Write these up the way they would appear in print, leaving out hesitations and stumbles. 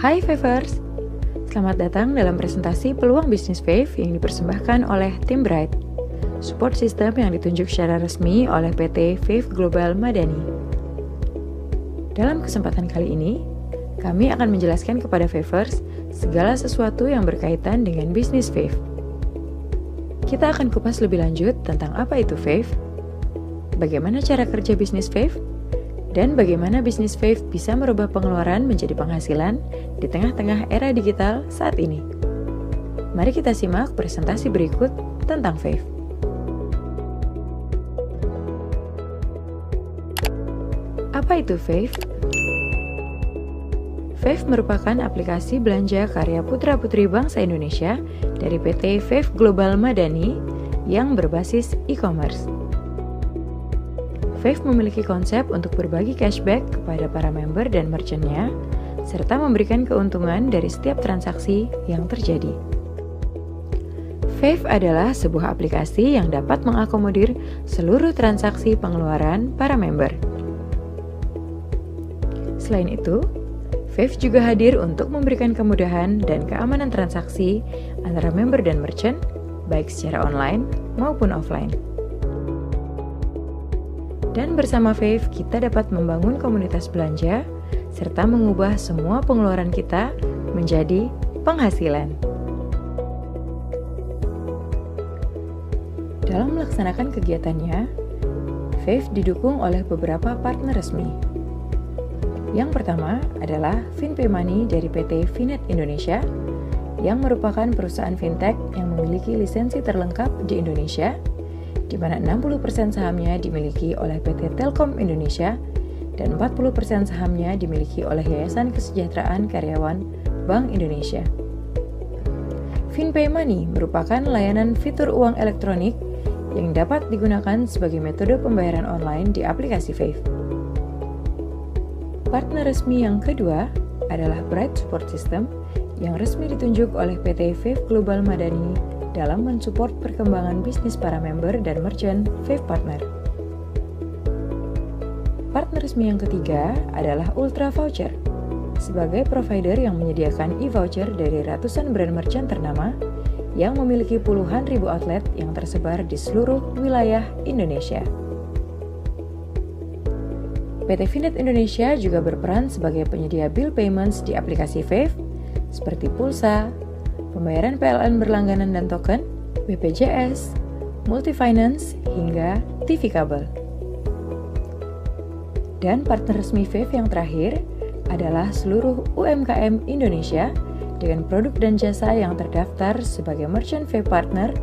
Hai Favers, selamat datang dalam presentasi peluang bisnis Fave yang dipersembahkan oleh tim Bright, support system yang ditunjuk secara resmi oleh PT Fave Global Madani. Dalam kesempatan kali ini, kami akan menjelaskan kepada Favers segala sesuatu yang berkaitan dengan bisnis Fave. Kita akan kupas lebih lanjut tentang apa itu Fave, bagaimana cara kerja bisnis Fave, dan bagaimana bisnis Fave bisa merubah pengeluaran menjadi penghasilan di tengah-tengah era digital saat ini. Mari kita simak presentasi berikut tentang Fave. Apa itu Fave? Fave merupakan aplikasi belanja karya putra-putri bangsa Indonesia dari PT Fave Global Madani yang berbasis e-commerce. Fave memiliki konsep untuk berbagi cashback kepada para member dan merchant-nya, serta memberikan keuntungan dari setiap transaksi yang terjadi. Fave adalah sebuah aplikasi yang dapat mengakomodir seluruh transaksi pengeluaran para member. Selain itu, Fave juga hadir untuk memberikan kemudahan dan keamanan transaksi antara member dan merchant, baik secara online maupun offline. Dan bersama Fave, kita dapat membangun komunitas belanja, serta mengubah semua pengeluaran kita menjadi penghasilan. Dalam melaksanakan kegiatannya, Fave didukung oleh beberapa partner resmi. Yang pertama adalah FinPay Money dari PT Finet Indonesia, yang merupakan perusahaan fintech yang memiliki lisensi terlengkap di Indonesia, di mana 60% sahamnya dimiliki oleh PT Telkom Indonesia dan 40% sahamnya dimiliki oleh Yayasan Kesejahteraan Karyawan Bank Indonesia. FinPay Money merupakan layanan fitur uang elektronik yang dapat digunakan sebagai metode pembayaran online di aplikasi Fave. Partner resmi yang kedua adalah Bright Support System yang resmi ditunjuk oleh PT Fave Global Madani dalam mensupport perkembangan bisnis para member dan merchant Fave Partner. Partner resmi yang ketiga adalah Ultra Voucher, sebagai provider yang menyediakan e-voucher dari ratusan brand merchant ternama yang memiliki puluhan ribu outlet yang tersebar di seluruh wilayah Indonesia. PT Finet Indonesia juga berperan sebagai penyedia bill payments di aplikasi Fave, seperti pulsa, pembayaran PLN berlangganan dan token, BPJS, multi-finance, hingga TV kabel. Dan partner resmi Fave yang terakhir adalah seluruh UMKM Indonesia dengan produk dan jasa yang terdaftar sebagai merchant Fave Partner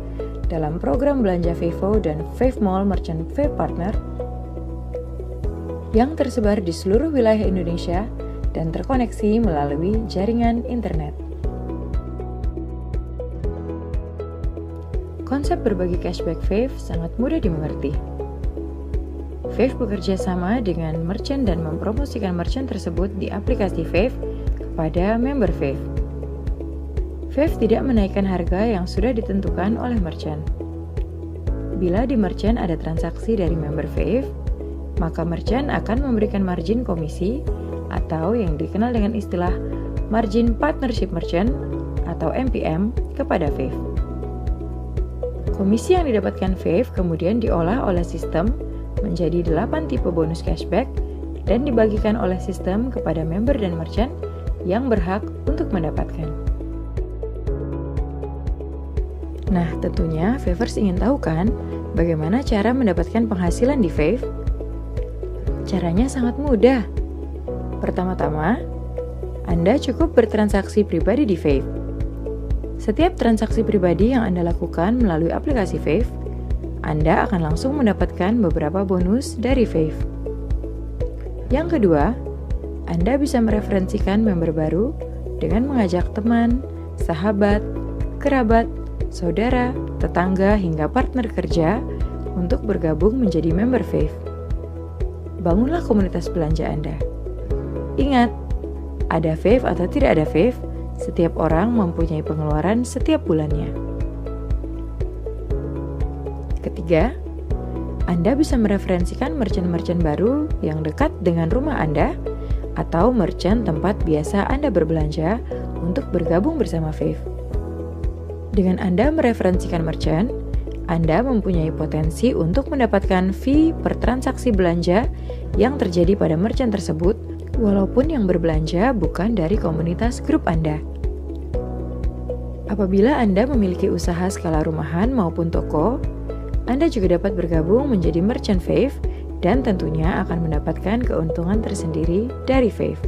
dalam program belanja Vivo dan Fave Mall Merchant Fave Partner yang tersebar di seluruh wilayah Indonesia dan terkoneksi melalui jaringan internet. Konsep berbagi cashback Fave sangat mudah dimengerti. Fave bekerja sama dengan merchant dan mempromosikan merchant tersebut di aplikasi Fave kepada member Fave. Fave tidak menaikkan harga yang sudah ditentukan oleh merchant. Bila di merchant ada transaksi dari member Fave, maka merchant akan memberikan margin komisi atau yang dikenal dengan istilah Margin Partnership Merchant atau MPM kepada Fave. Komisi yang didapatkan Fave kemudian diolah oleh sistem menjadi 8 tipe bonus cashback dan dibagikan oleh sistem kepada member dan merchant yang berhak untuk mendapatkan. Nah, tentunya Favers ingin tahu kan bagaimana cara mendapatkan penghasilan di Fave? Caranya sangat mudah. Pertama-tama, Anda cukup bertransaksi pribadi di Fave. Setiap transaksi pribadi yang Anda lakukan melalui aplikasi Fave, Anda akan langsung mendapatkan beberapa bonus dari Fave. Yang kedua, Anda bisa mereferensikan member baru dengan mengajak teman, sahabat, kerabat, saudara, tetangga, hingga partner kerja untuk bergabung menjadi member Fave. Bangunlah komunitas belanja Anda. Ingat, ada Fave atau tidak ada Fave, setiap orang mempunyai pengeluaran setiap bulannya. Ketiga, Anda bisa mereferensikan merchant-merchant baru yang dekat dengan rumah Anda atau merchant tempat biasa Anda berbelanja untuk bergabung bersama Fave. Dengan Anda mereferensikan merchant, Anda mempunyai potensi untuk mendapatkan fee per transaksi belanja yang terjadi pada merchant tersebut, walaupun yang berbelanja bukan dari komunitas grup Anda. Apabila Anda memiliki usaha skala rumahan maupun toko, Anda juga dapat bergabung menjadi merchant Fave dan tentunya akan mendapatkan keuntungan tersendiri dari Fave.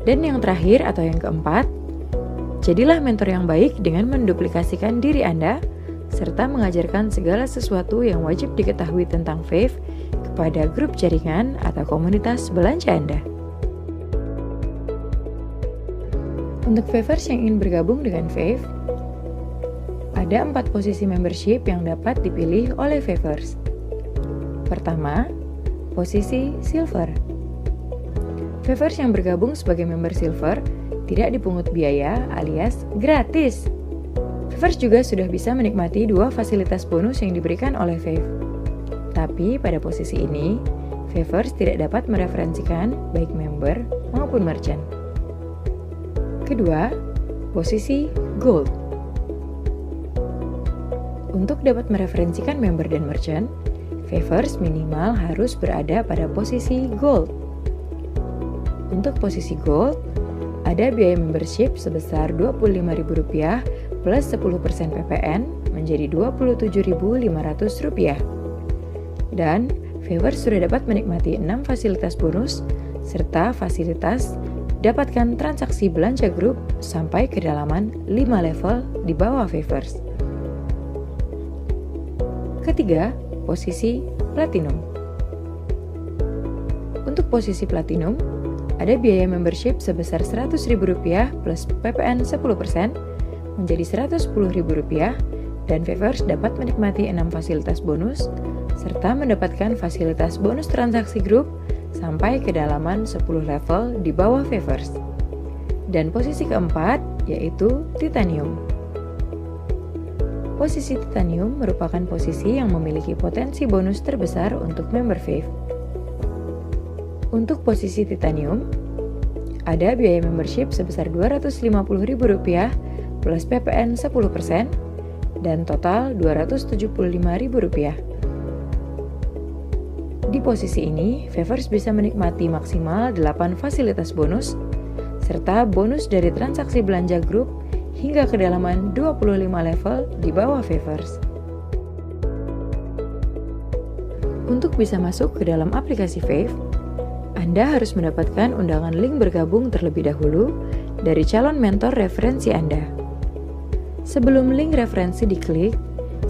Dan yang terakhir atau yang keempat, jadilah mentor yang baik dengan menduplikasikan diri Anda serta mengajarkan segala sesuatu yang wajib diketahui tentang Fave kepada grup jaringan atau komunitas belanja Anda. Untuk Favers yang ingin bergabung dengan Fave, ada 4 posisi membership yang dapat dipilih oleh Favers. Pertama, posisi Silver. Favers yang bergabung sebagai member Silver tidak dipungut biaya alias gratis. Favers juga sudah bisa menikmati 2 fasilitas bonus yang diberikan oleh Fave. Tapi pada posisi ini, Favers tidak dapat mereferensikan baik member maupun merchant. Kedua, posisi Gold. Untuk dapat mereferensikan member dan merchant, Favers minimal harus berada pada posisi Gold. Untuk posisi Gold, ada biaya membership sebesar Rp25.000 plus 10% PPN menjadi Rp27.500. Dan Favers sudah dapat menikmati 6 fasilitas bonus serta fasilitas dapatkan transaksi belanja grup sampai kedalaman 5 level di bawah Favers. Ketiga, posisi Platinum. Untuk posisi Platinum, ada biaya membership sebesar Rp100.000 plus PPN 10% menjadi Rp110.000 dan Favers dapat menikmati 6 fasilitas bonus serta mendapatkan fasilitas bonus transaksi grup sampai kedalaman 10 level di bawah Favers. Dan posisi keempat yaitu Titanium. Posisi Titanium merupakan posisi yang memiliki potensi bonus terbesar untuk member Fave. Untuk posisi Titanium, ada biaya membership sebesar Rp250.000 plus PPN 10% dan total Rp275.000. Di posisi ini, Favers bisa menikmati maksimal 8 fasilitas bonus serta bonus dari transaksi belanja grup hingga kedalaman 25 level di bawah Favers. Untuk bisa masuk ke dalam aplikasi Fave, Anda harus mendapatkan undangan link bergabung terlebih dahulu dari calon mentor referensi Anda. Sebelum link referensi diklik,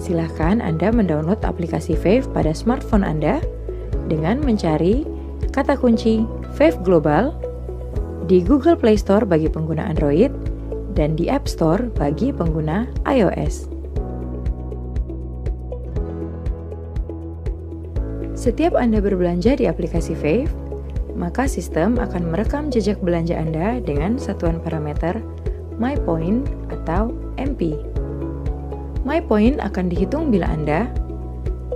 silakan Anda mendownload aplikasi Fave pada smartphone Anda dengan mencari kata kunci Fave Global di Google Play Store bagi pengguna Android dan di App Store bagi pengguna iOS. Setiap Anda berbelanja di aplikasi Fave, maka sistem akan merekam jejak belanja Anda dengan satuan parameter MyPoint atau MP. MyPoint akan dihitung bila Anda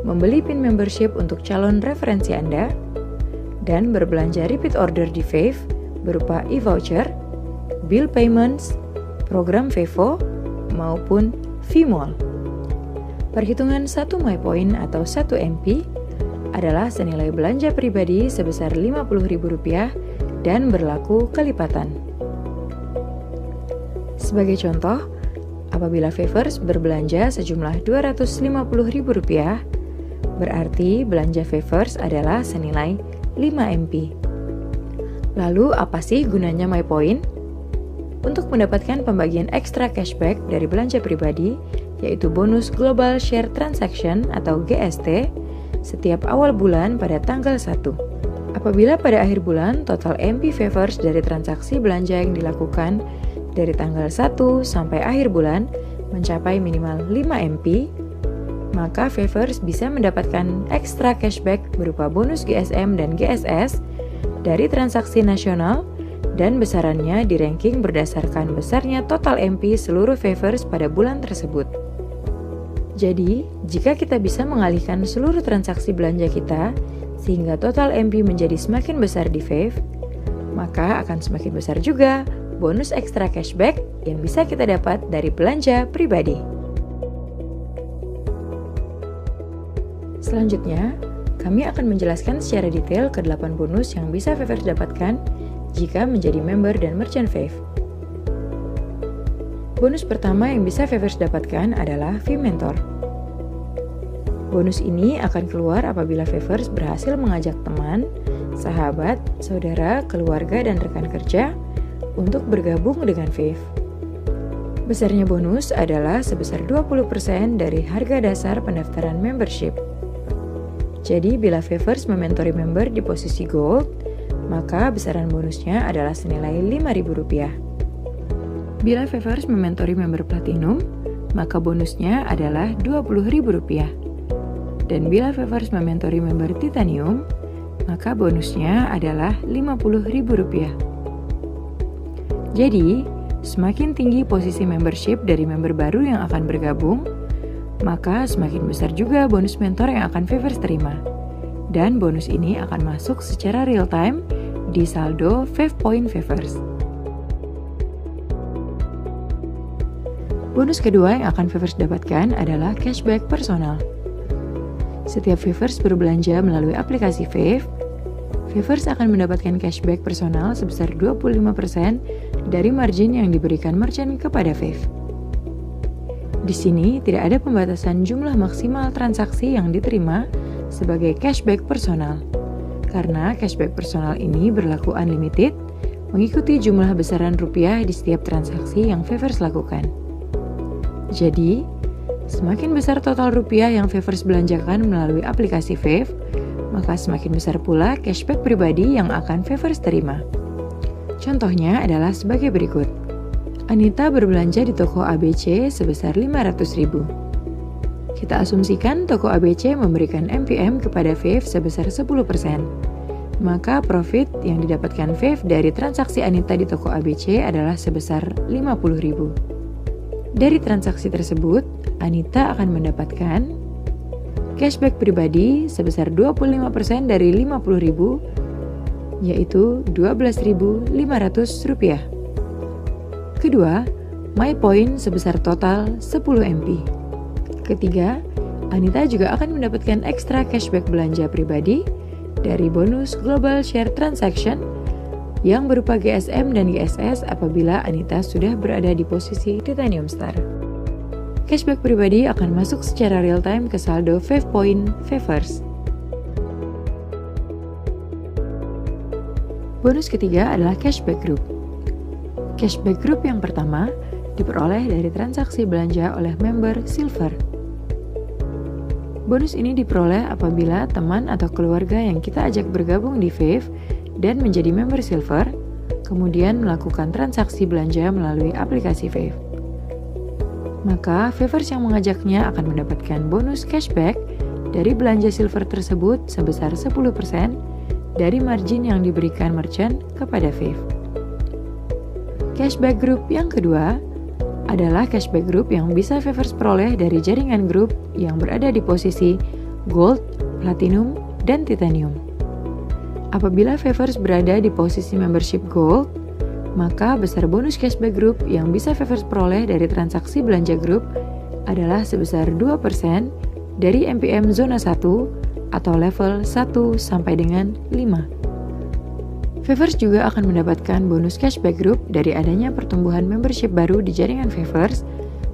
membeli PIN membership untuk calon referensi Anda dan berbelanja repeat order di Fave berupa e-voucher, bill payments, program Vevo, maupun V-Mall. Perhitungan 1 MyPoint atau 1 MP adalah senilai belanja pribadi sebesar Rp50.000 dan berlaku kelipatan. Sebagai contoh, apabila Favers berbelanja sejumlah Rp250.000, berarti belanja Favers adalah senilai 5 MP. Lalu apa sih gunanya MyPoint? Untuk mendapatkan pembagian ekstra cashback dari belanja pribadi, yaitu bonus Global Share Transaction atau GST, setiap awal bulan pada tanggal 1. Apabila pada akhir bulan total MP Favers dari transaksi belanja yang dilakukan dari tanggal 1 sampai akhir bulan mencapai minimal 5 MP, maka Favers bisa mendapatkan ekstra cashback berupa bonus GSM dan GSS dari transaksi nasional dan besarannya di ranking berdasarkan besarnya total MP seluruh Favers pada bulan tersebut. Jadi, jika kita bisa mengalihkan seluruh transaksi belanja kita sehingga total MP menjadi semakin besar di Fave, maka akan semakin besar juga bonus ekstra cashback yang bisa kita dapat dari belanja pribadi. Selanjutnya, kami akan menjelaskan secara detail ke-8 bonus yang bisa Favers dapatkan jika menjadi member dan merchant Fave. Bonus pertama yang bisa Favers dapatkan adalah Fee Mentor. Bonus ini akan keluar apabila Favers berhasil mengajak teman, sahabat, saudara, keluarga, dan rekan kerja untuk bergabung dengan Fave. Besarnya bonus adalah sebesar 20% dari harga dasar pendaftaran membership. Jadi bila Favers mementori member di posisi Gold, maka besaran bonusnya adalah senilai Rp5.000. Bila Favers mementori member Platinum, maka bonusnya adalah Rp20.000. Dan bila Favers mementori member Titanium, maka bonusnya adalah Rp50.000. Jadi, semakin tinggi posisi membership dari member baru yang akan bergabung, maka semakin besar juga bonus mentor yang akan Favers terima. Dan bonus ini akan masuk secara real time di saldo Fave Point Favers. Bonus kedua yang akan Favers dapatkan adalah cashback personal. Setiap Favers berbelanja melalui aplikasi Fave, Favers akan mendapatkan cashback personal sebesar 25% dari margin yang diberikan merchant kepada Fave. Di sini tidak ada pembatasan jumlah maksimal transaksi yang diterima sebagai cashback personal, karena cashback personal ini berlaku unlimited, mengikuti jumlah besaran rupiah di setiap transaksi yang Favers lakukan. Jadi, semakin besar total rupiah yang Favers belanjakan melalui aplikasi Fave, maka semakin besar pula cashback pribadi yang akan Favers terima. Contohnya adalah sebagai berikut. Anita berbelanja di toko ABC sebesar Rp500.000. Kita asumsikan toko ABC memberikan MPM kepada Fave sebesar 10%. Maka profit yang didapatkan Fave dari transaksi Anita di toko ABC adalah sebesar Rp50.000. Dari transaksi tersebut, Anita akan mendapatkan cashback pribadi sebesar 25% dari Rp50.000, yaitu Rp12.500. Kedua, My Point sebesar total 10 MP. Ketiga, Anita juga akan mendapatkan ekstra cashback belanja pribadi dari bonus Global Share Transaction yang berupa GSM dan GSS apabila Anita sudah berada di posisi Titanium Star. Cashback pribadi akan masuk secara real time ke saldo Fave Point Favers. Bonus ketiga adalah Cashback Group. Cashback Group yang pertama diperoleh dari transaksi belanja oleh member Silver. Bonus ini diperoleh apabila teman atau keluarga yang kita ajak bergabung di Fave dan menjadi member Silver, kemudian melakukan transaksi belanja melalui aplikasi Fave. Maka Favers yang mengajaknya akan mendapatkan bonus cashback dari belanja Silver tersebut sebesar 10% dari margin yang diberikan merchant kepada Fave. Cashback Group yang kedua adalah cashback group yang bisa Favers peroleh dari jaringan grup yang berada di posisi Gold, Platinum, dan Titanium. Apabila Favers berada di posisi membership Gold, maka besar bonus cashback group yang bisa Favers peroleh dari transaksi belanja grup adalah sebesar 2% dari MPM zona 1 atau level 1 sampai dengan 5. Favers juga akan mendapatkan bonus cashback group dari adanya pertumbuhan membership baru di jaringan Favers,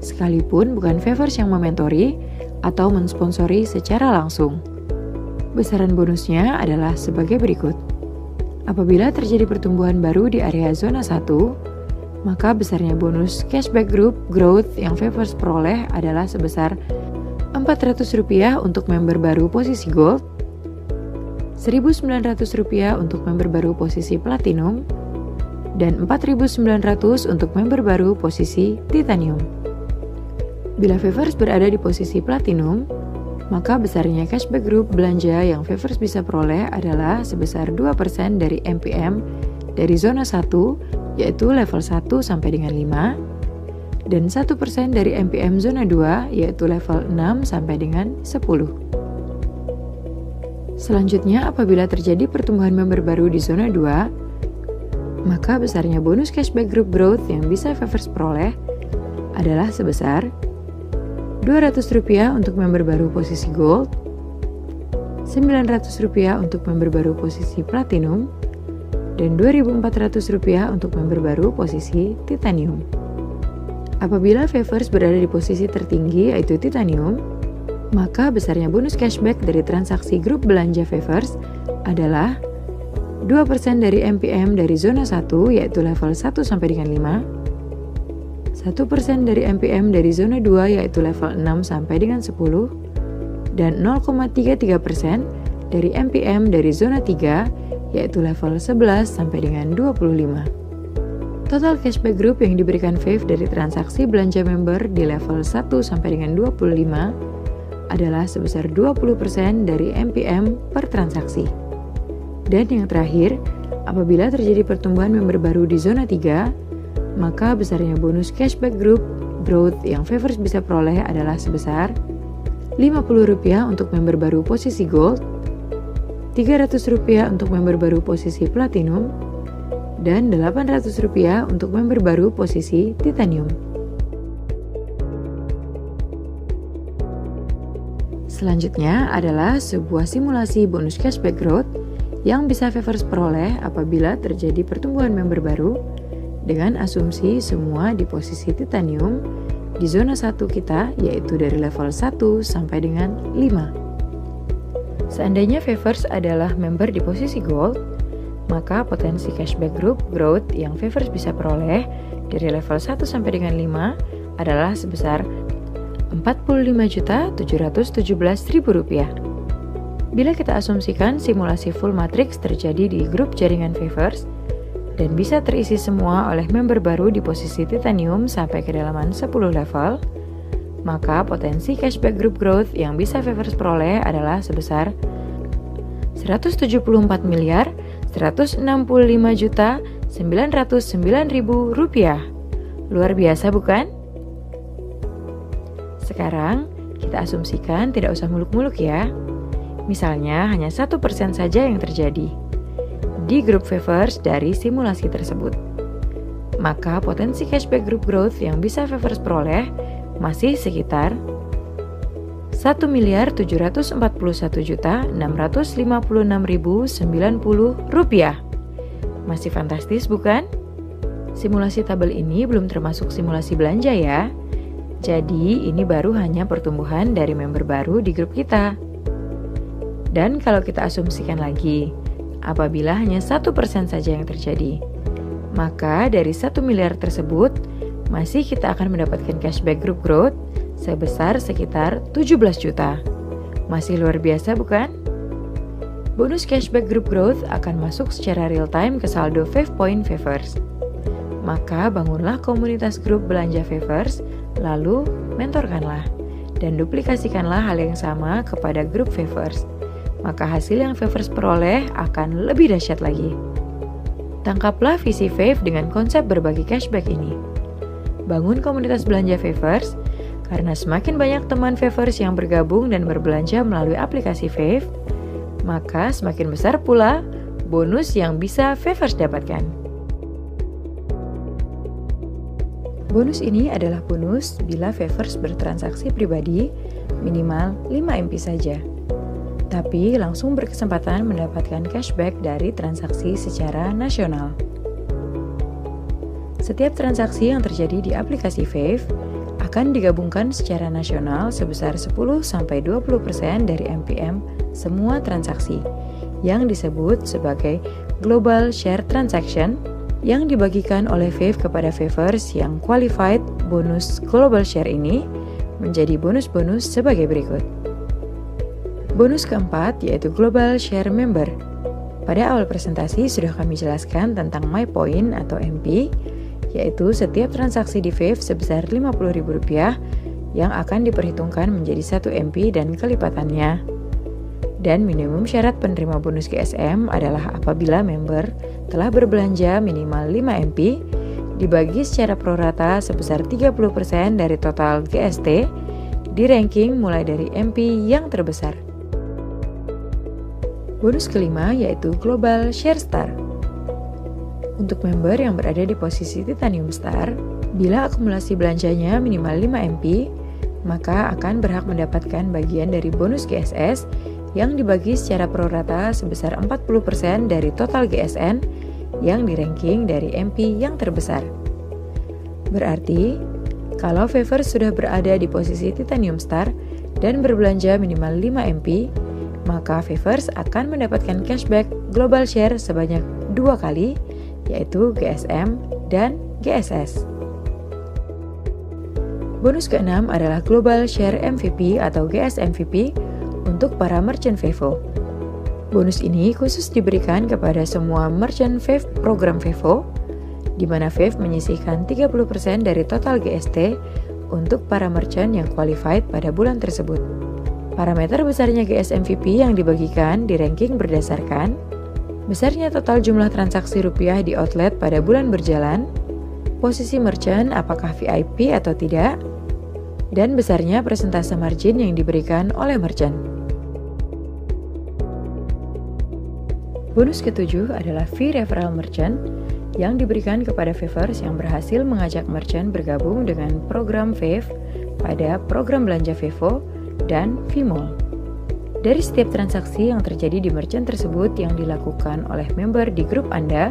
sekalipun bukan Favers yang mementori atau mensponsori secara langsung. Besaran bonusnya adalah sebagai berikut. Apabila terjadi pertumbuhan baru di area zona 1, maka besarnya bonus cashback group growth yang Favers peroleh adalah sebesar Rp400 untuk member baru posisi Gold, Rp1.900 untuk member baru posisi Platinum, dan Rp4.900 untuk member baru posisi Titanium. Bila Favers berada di posisi Platinum, maka besarnya cashback group belanja yang Favers bisa peroleh adalah sebesar 2% dari MPM dari zona 1, yaitu level 1 sampai dengan 5, dan 1% dari MPM zona 2, yaitu level 6 sampai dengan 10. Selanjutnya, apabila terjadi pertumbuhan member baru di zona 2, maka besarnya bonus cashback group growth yang bisa Favors peroleh adalah sebesar Rp200 untuk member baru posisi Gold, Rp900 untuk member baru posisi Platinum, dan Rp2.400 untuk member baru posisi Titanium. Apabila Favors berada di posisi tertinggi yaitu Titanium, maka besarnya bonus cashback dari transaksi grup belanja Favors adalah 2% dari MPM dari zona 1 yaitu level 1 sampai dengan 5, 1% dari MPM dari zona 2 yaitu level 6 sampai dengan 10, dan 0,33% dari MPM dari zona 3 yaitu level 11 sampai dengan 25. Total cashback group yang diberikan Fave dari transaksi belanja member di level 1 sampai dengan 25 adalah sebesar 20% dari MPM per transaksi. Dan yang terakhir, apabila terjadi pertumbuhan member baru di zona 3, maka besarnya bonus cashback group growth yang Favors bisa peroleh adalah sebesar Rp50 untuk member baru posisi Gold, Rp300 untuk member baru posisi Platinum, dan Rp800 untuk member baru posisi Titanium. Selanjutnya adalah sebuah simulasi bonus cashback growth yang bisa Favors peroleh apabila terjadi pertumbuhan member baru dengan asumsi semua di posisi Titanium di zona 1 kita yaitu dari level 1 sampai dengan 5. Seandainya Favors adalah member di posisi Gold, maka potensi cashback group growth yang Favors bisa peroleh dari level 1 sampai dengan 5 adalah sebesar Rp45.717.000. Bila kita asumsikan simulasi full matrix terjadi di grup jaringan Favors dan bisa terisi semua oleh member baru di posisi Titanium sampai kedalaman 10 level, maka potensi cashback group growth yang bisa Favors peroleh adalah sebesar Rp174.165.909.000. Luar biasa bukan? Sekarang kita asumsikan tidak usah muluk-muluk ya. Misalnya hanya 1% saja yang terjadi di grup Favors dari simulasi tersebut. Maka potensi cashback group growth yang bisa Favors peroleh masih sekitar Rp1.741.656.090. Masih fantastis bukan? Simulasi tabel ini belum termasuk simulasi belanja ya. Jadi ini baru hanya pertumbuhan dari member baru di grup kita. Dan kalau kita asumsikan lagi, apabila hanya 1% saja yang terjadi, maka dari 1 miliar tersebut, masih kita akan mendapatkan cashback group growth sebesar sekitar 17 juta. Masih luar biasa bukan? Bonus cashback group growth akan masuk secara real time ke saldo Fave Point Favors. Maka bangunlah komunitas grup belanja Favors, lalu mentorkanlah dan duplikasikanlah hal yang sama kepada grup Favors. Maka hasil yang Favors peroleh akan lebih dahsyat lagi. Tangkaplah visi Fave dengan konsep berbagi cashback ini. Bangun komunitas belanja Favors, karena semakin banyak teman Favors yang bergabung dan berbelanja melalui aplikasi Fave, maka semakin besar pula bonus yang bisa Favors dapatkan. Bonus ini adalah bonus bila Favors bertransaksi pribadi minimal 5 MP saja, tapi langsung berkesempatan mendapatkan cashback dari transaksi secara nasional. Setiap transaksi yang terjadi di aplikasi Fave akan digabungkan secara nasional sebesar 10-20% dari MPM semua transaksi yang disebut sebagai Global Share Transaction yang dibagikan oleh Fave kepada Favors yang qualified. Bonus Global Share ini menjadi bonus-bonus sebagai berikut. Bonus keempat yaitu Global Share Member. Pada awal presentasi sudah kami jelaskan tentang My Point atau MP, yaitu setiap transaksi di Fave sebesar Rp50.000 yang akan diperhitungkan menjadi 1 MP dan kelipatannya. Dan minimum syarat penerima bonus GSM adalah apabila member telah berbelanja minimal 5 MP dibagi secara prorata sebesar 30% dari total GST di ranking mulai dari MP yang terbesar. Bonus kelima yaitu Global Share Star. Untuk member yang berada di posisi Titanium Star, bila akumulasi belanjanya minimal 5 MP, maka akan berhak mendapatkan bagian dari bonus GSS yang dibagi secara prorata sebesar 40% dari total GSN yang di-ranking dari MP yang terbesar. Berarti, kalau Favors sudah berada di posisi Titanium Star dan berbelanja minimal 5 MP, maka Favors akan mendapatkan cashback Global Share sebanyak 2 kali, yaitu GSM dan GSS. Bonus keenam adalah Global Share MVP atau GS MVP untuk para merchant Vevo. Bonus ini khusus diberikan kepada semua merchant Vev program Vevo, di mana Vev menyisihkan 30% dari total GST untuk para merchant yang qualified pada bulan tersebut. Parameter besarnya GS MVP yang dibagikan di ranking berdasarkan besarnya total jumlah transaksi rupiah di outlet pada bulan berjalan, posisi merchant apakah VIP atau tidak, dan besarnya persentase margin yang diberikan oleh merchant. Bonus ketujuh adalah fee referral merchant yang diberikan kepada Favors yang berhasil mengajak merchant bergabung dengan program Vev pada program belanja Vevo dan Vmall. Dari setiap transaksi yang terjadi di merchant tersebut yang dilakukan oleh member di grup Anda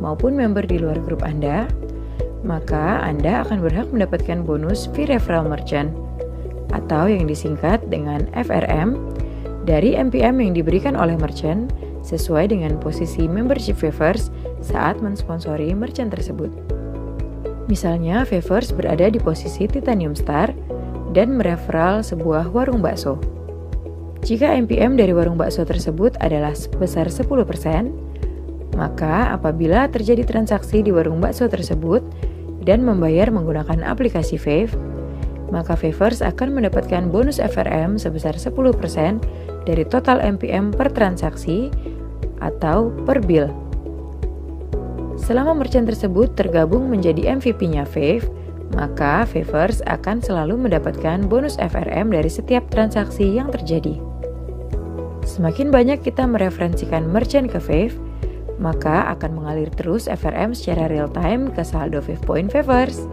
maupun member di luar grup Anda, maka Anda akan berhak mendapatkan bonus fee referral merchant atau yang disingkat dengan FRM dari MPM yang diberikan oleh merchant sesuai dengan posisi membership Favors saat mensponsori merchant tersebut. Misalnya Favors berada di posisi Titanium Star dan mereferral sebuah warung bakso. Jika MPM dari warung bakso tersebut adalah sebesar 10%, maka apabila terjadi transaksi di warung bakso tersebut dan membayar menggunakan aplikasi Vev, maka Favors akan mendapatkan bonus FRM sebesar 10% dari total MPM per transaksi atau per bill. Selama merchant tersebut tergabung menjadi MVP-nya Vev, maka Favors akan selalu mendapatkan bonus FRM dari setiap transaksi yang terjadi. Semakin banyak kita mereferensikan merchant ke Vev, maka akan mengalir terus FRM secara real time ke saldo Vev Point Favors.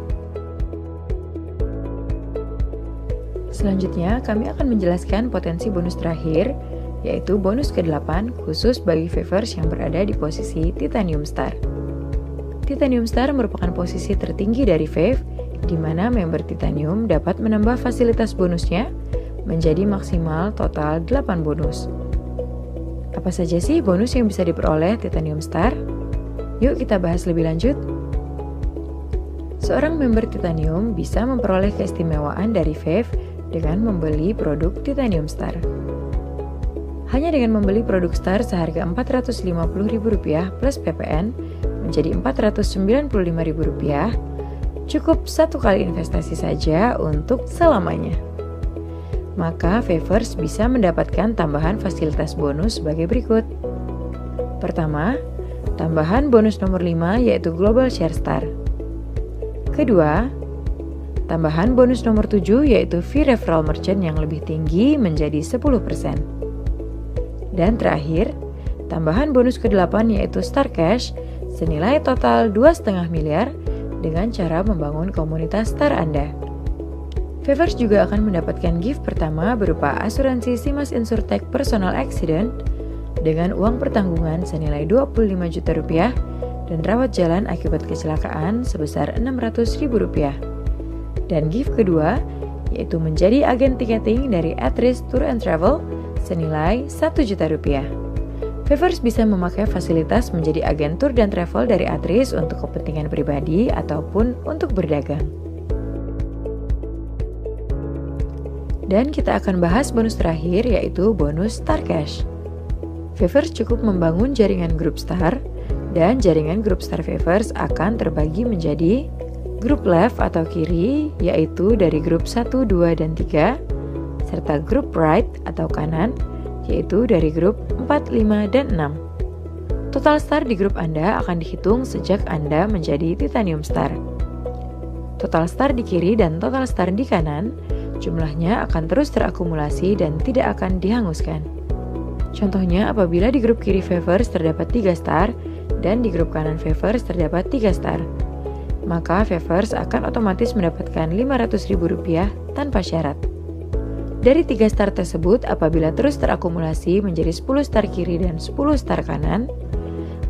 Selanjutnya, kami akan menjelaskan potensi bonus terakhir, yaitu bonus ke-8 khusus bagi Favors yang berada di posisi Titanium Star. Titanium Star merupakan posisi tertinggi dari Vev, di mana member Titanium dapat menambah fasilitas bonusnya menjadi maksimal total 8 bonus. Apa saja sih bonus yang bisa diperoleh Titanium Star? Yuk kita bahas lebih lanjut. Seorang member Titanium bisa memperoleh keistimewaan dari Vev dengan membeli produk Titanium Star. Hanya dengan membeli produk Star seharga Rp450.000 plus PPN menjadi Rp495.000, cukup satu kali investasi saja untuk selamanya. Maka Favors bisa mendapatkan tambahan fasilitas bonus sebagai berikut. Pertama, tambahan bonus nomor 5 yaitu Global Share Star. Kedua, tambahan bonus nomor 7 yaitu fee referral merchant yang lebih tinggi menjadi 10%. Dan terakhir, tambahan bonus ke-8 yaitu Star Cash senilai total 2,5 miliar dengan cara membangun komunitas Star Anda. Favors juga akan mendapatkan gift pertama berupa asuransi Simas Insurtech Personal Accident dengan uang pertanggungan senilai Rp25 juta dan rawat jalan akibat kecelakaan sebesar Rp600.000. Dan gift kedua yaitu menjadi agen tiketing dari Atris Tour and Travel senilai Rp1 juta. Favors bisa memakai fasilitas menjadi agen tour dan travel dari Atris untuk kepentingan pribadi ataupun untuk berdagang. Dan kita akan bahas bonus terakhir yaitu bonus Star Cash. Favors cukup membangun jaringan grup Star dan jaringan grup Star Favors akan terbagi menjadi grup left atau kiri yaitu dari grup 1, 2, dan 3 serta grup right atau kanan yaitu dari grup 4, 5, dan 6. Total Star di grup Anda akan dihitung sejak Anda menjadi Titanium Star. Total Star di kiri dan total Star di kanan jumlahnya akan terus terakumulasi dan tidak akan dihanguskan. Contohnya apabila di grup kiri Favors terdapat 3 star dan di grup kanan Favors terdapat 3 star, maka Favors akan otomatis mendapatkan Rp500.000 tanpa syarat. Dari 3 star tersebut, apabila terus terakumulasi menjadi 10 star kiri dan 10 star kanan,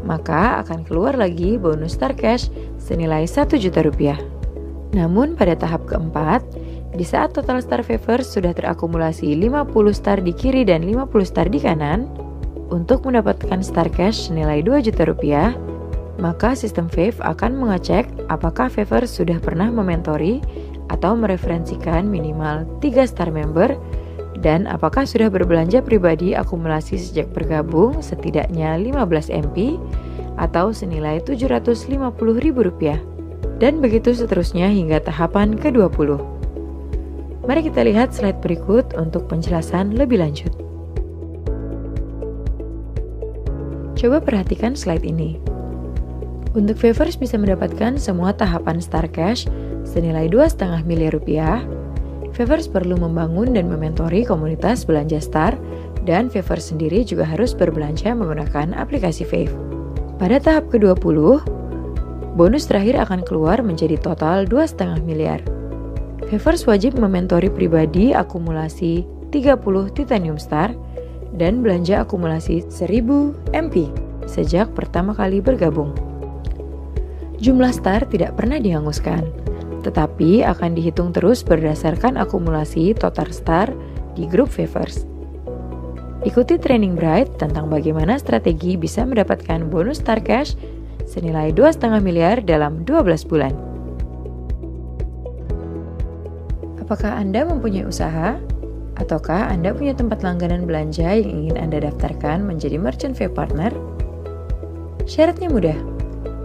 maka akan keluar lagi bonus star cash senilai Rp1.000.000. Namun pada tahap keempat, di saat total star Favors sudah terakumulasi 50 star di kiri dan 50 star di kanan, untuk mendapatkan star cash senilai Rp2.000.000, maka sistem Fave akan mengecek apakah Favors sudah pernah mementori atau mereferensikan minimal 3 star member dan apakah sudah berbelanja pribadi akumulasi sejak bergabung setidaknya 15 MP atau senilai Rp750.000, dan begitu seterusnya hingga tahapan ke-20. Mari kita lihat slide berikut untuk penjelasan lebih lanjut. Coba perhatikan slide ini. Untuk Favors bisa mendapatkan semua tahapan star cash senilai Rp2,5 miliar. Favors perlu membangun dan mementori komunitas belanja star, dan Favors sendiri juga harus berbelanja menggunakan aplikasi Fave. Pada tahap ke-20, bonus terakhir akan keluar menjadi total Rp2,5 miliar. Favors wajib mementori pribadi akumulasi 30 Titanium Star dan belanja akumulasi 1000 MP sejak pertama kali bergabung. Jumlah star tidak pernah dihanguskan, tetapi akan dihitung terus berdasarkan akumulasi total star di grup Favors. Ikuti training Bright tentang bagaimana strategi bisa mendapatkan bonus star cash senilai Rp2,5 miliar dalam 12 bulan. Apakah Anda mempunyai usaha? Ataukah Anda punya tempat langganan belanja yang ingin Anda daftarkan menjadi Merchant Fave Partner? Syaratnya mudah.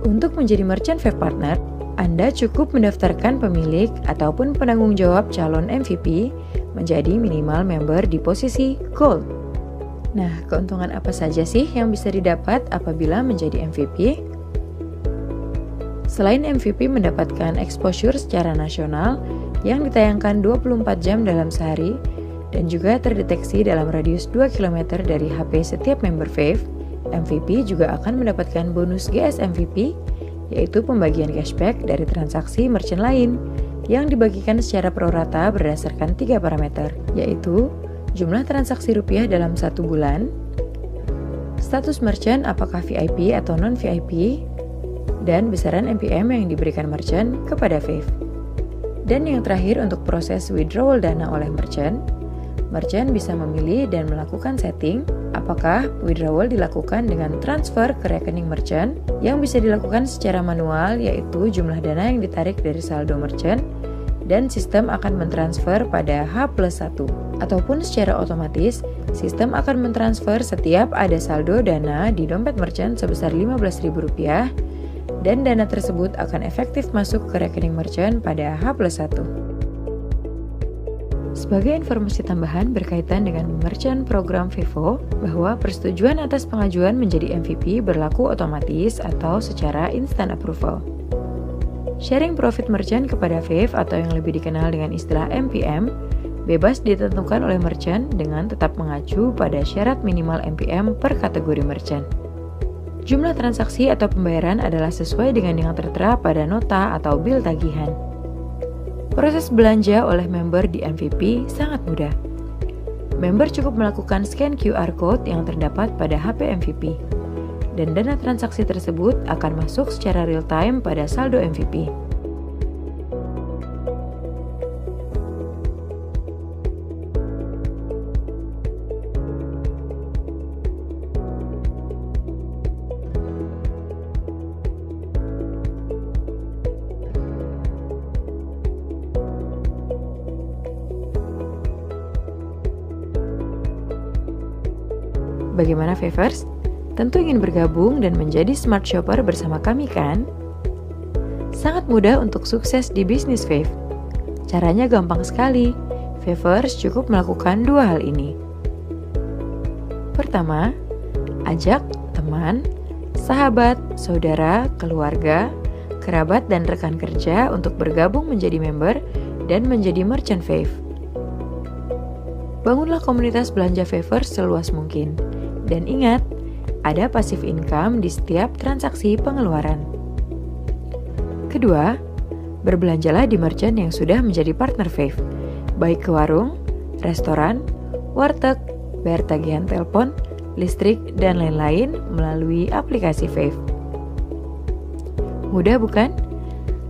Untuk menjadi Merchant Fave Partner, Anda cukup mendaftarkan pemilik ataupun penanggung jawab calon MVP menjadi minimal member di posisi Gold. Nah, keuntungan apa saja sih yang bisa didapat apabila menjadi MVP? Selain MVP mendapatkan exposure secara nasional yang ditayangkan 24 jam dalam sehari dan juga terdeteksi dalam radius 2 km dari HP setiap member Fave, MVP juga akan mendapatkan bonus GS MVP, yaitu pembagian cashback dari transaksi merchant lain yang dibagikan secara prorata berdasarkan 3 parameter, yaitu jumlah transaksi rupiah dalam 1 bulan, status merchant apakah VIP atau non-VIP, dan besaran MPM yang diberikan merchant kepada Fave. Dan yang terakhir untuk proses withdrawal dana oleh merchant bisa memilih dan melakukan setting apakah withdrawal dilakukan dengan transfer ke rekening merchant yang bisa dilakukan secara manual, yaitu jumlah dana yang ditarik dari saldo merchant dan sistem akan mentransfer pada H+1, ataupun secara otomatis sistem akan mentransfer setiap ada saldo dana di dompet merchant sebesar Rp15.000 dan dana tersebut akan efektif masuk ke rekening merchant pada H+1. Sebagai informasi tambahan berkaitan dengan merchant program Vivo, bahwa persetujuan atas pengajuan menjadi MVP berlaku otomatis atau secara instant approval. Sharing profit merchant kepada Fave atau yang lebih dikenal dengan istilah MPM, bebas ditentukan oleh merchant dengan tetap mengacu pada syarat minimal MPM per kategori merchant. Jumlah transaksi atau pembayaran adalah sesuai dengan yang tertera pada nota atau bil tagihan. Proses belanja oleh member di MVP sangat mudah. Member cukup melakukan scan QR Code yang terdapat pada HP MVP, dan dana transaksi tersebut akan masuk secara real-time pada saldo MVP. Bagaimana Favors? Tentu ingin bergabung dan menjadi smart shopper bersama kami kan? Sangat mudah untuk sukses di bisnis Fave. Caranya gampang sekali. Favors cukup melakukan 2 hal ini. Pertama, ajak teman, sahabat, saudara, keluarga, kerabat, dan rekan kerja untuk bergabung menjadi member dan menjadi merchant Fave. Bangunlah komunitas belanja Favors seluas mungkin. Dan ingat, ada passive income di setiap transaksi pengeluaran. Kedua, berbelanjalah di merchant yang sudah menjadi partner Fave, baik ke warung, restoran, warteg, bayar tagihan telepon, listrik, dan lain-lain melalui aplikasi Fave. Mudah bukan?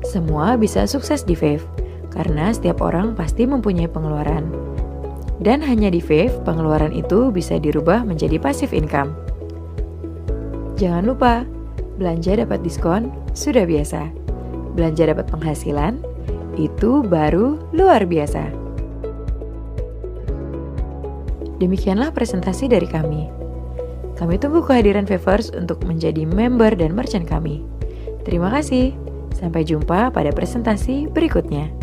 Semua bisa sukses di Fave, karena setiap orang pasti mempunyai pengeluaran. Dan hanya di Fave, pengeluaran itu bisa dirubah menjadi passive income. Jangan lupa, belanja dapat diskon sudah biasa. Belanja dapat penghasilan, itu baru luar biasa. Demikianlah presentasi dari kami. Kami tunggu kehadiran Favers untuk menjadi member dan merchant kami. Terima kasih. Sampai jumpa pada presentasi berikutnya.